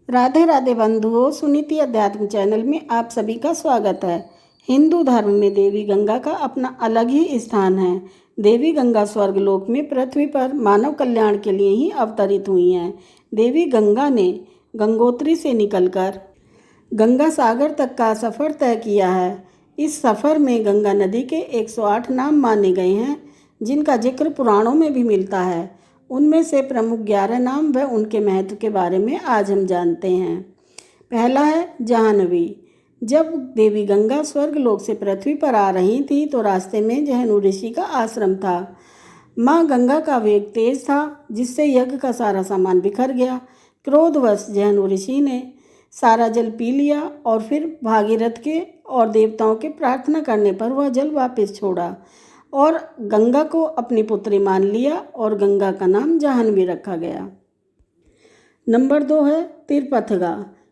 राधे राधे बंधुओं, सुनीति अध्यात्म चैनल में आप सभी का स्वागत है। हिंदू धर्म में देवी गंगा का अपना अलग ही स्थान है। देवी गंगा स्वर्गलोक में पृथ्वी पर मानव कल्याण के लिए ही अवतरित हुई हैं। देवी गंगा ने गंगोत्री से निकलकर गंगा सागर तक का सफ़र तय किया है। इस सफ़र में गंगा नदी के 108 नाम माने गए हैं, जिनका जिक्र पुराणों में भी मिलता है। उनमें से प्रमुख 11 नाम व उनके महत्व के बारे में आज हम जानते हैं। पहला है जाह्नवी। जब देवी गंगा स्वर्गलोक से पृथ्वी पर आ रही थी तो रास्ते में जहनु ऋषि का आश्रम था। माँ गंगा का वेग तेज था, जिससे यज्ञ का सारा सामान बिखर गया। क्रोधवश जहनु ऋषि ने सारा जल पी लिया और फिर भागीरथ के और देवताओं के प्रार्थना करने पर वह जल वापस छोड़ा और गंगा को अपनी पुत्री मान लिया और गंगा का नाम जाह्नवी रखा गया। नंबर 2 है तिरपथगा।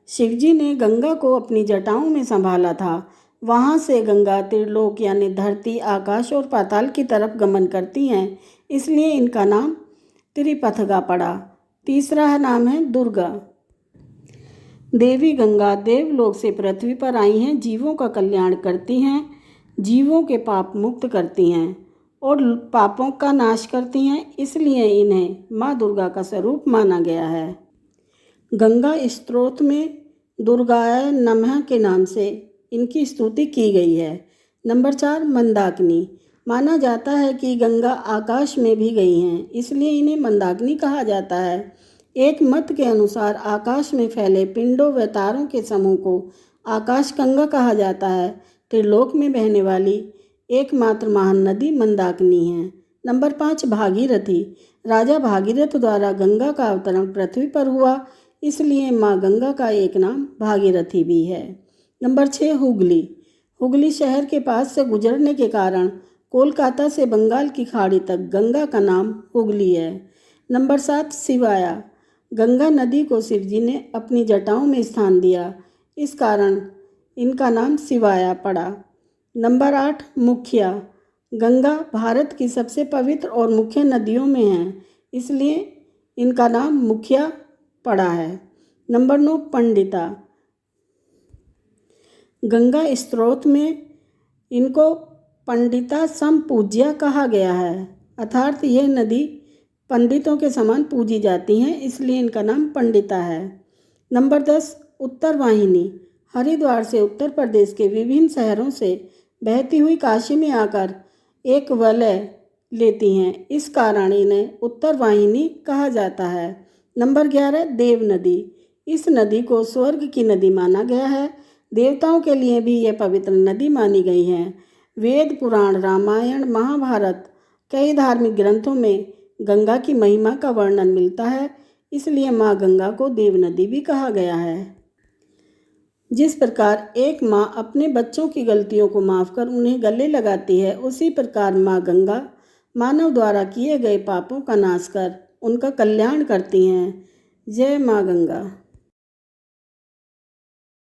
शिवजी ने गंगा को अपनी जटाओं में संभाला था। वहाँ से गंगा त्रिलोक यानी धरती, आकाश और पाताल की तरफ गमन करती हैं, इसलिए इनका नाम त्रिपथगा पड़ा। तीसरा नाम है दुर्गा। देवी गंगा देवलोक से पृथ्वी पर आई हैं, जीवों का कल्याण करती हैं, जीवों के पाप मुक्त करती हैं और पापों का नाश करती हैं, इसलिए इन्हें माँ दुर्गा का स्वरूप माना गया है। गंगा स्तोत्र में दुर्गाय नमः के नाम से इनकी स्तुति की गई है। नंबर 4 मंदाकिनी। माना जाता है कि गंगा आकाश में भी गई हैं, इसलिए इन्हें मंदाकिनी कहा जाता है। एक मत के अनुसार आकाश में फैले पिंडों व तारों के समूह को आकाशगंगा कहा जाता है। त्रिलोक में बहने वाली एकमात्र महान नदी मंदाकिनी है। नंबर 5 भागीरथी। राजा भागीरथ द्वारा गंगा का अवतरण पृथ्वी पर हुआ, इसलिए माँ गंगा का एक नाम भागीरथी भी है। नंबर 6 हुगली। हुगली शहर के पास से गुजरने के कारण कोलकाता से बंगाल की खाड़ी तक गंगा का नाम हुगली है। नंबर 7 शिवाया। गंगा नदी को शिवजी ने अपनी जटाओं में स्थान दिया, इस कारण इनका नाम शिवाया पड़ा। नंबर 8 मुखिया। गंगा भारत की सबसे पवित्र और मुख्य नदियों में है, इसलिए इनका नाम मुखिया पड़ा है। नंबर 9 पंडिता। गंगा स्तोत्र में इनको पंडिता समपूज्या कहा गया है, अर्थात यह नदी पंडितों के समान पूजी जाती हैं, इसलिए इनका नाम पंडिता है। नंबर 10 उत्तर वाहिनी। हरिद्वार से उत्तर प्रदेश के विभिन्न शहरों से बहती हुई काशी में आकर एक वलय लेती हैं, इस कारण इन्हें उत्तर वाहिनी कहा जाता है। नंबर 11 देव नदी। इस नदी को स्वर्ग की नदी माना गया है। देवताओं के लिए भी यह पवित्र नदी मानी गई है। वेद, पुराण, रामायण, महाभारत कई धार्मिक ग्रंथों में गंगा की महिमा का वर्णन मिलता है, इसलिए माँ गंगा को देव नदी भी कहा गया है। जिस प्रकार एक माँ अपने बच्चों की गलतियों को माफ़ कर उन्हें गले लगाती है, उसी प्रकार माँ गंगा मानव द्वारा किए गए पापों का नाश कर उनका कल्याण करती हैं। जय माँ गंगा।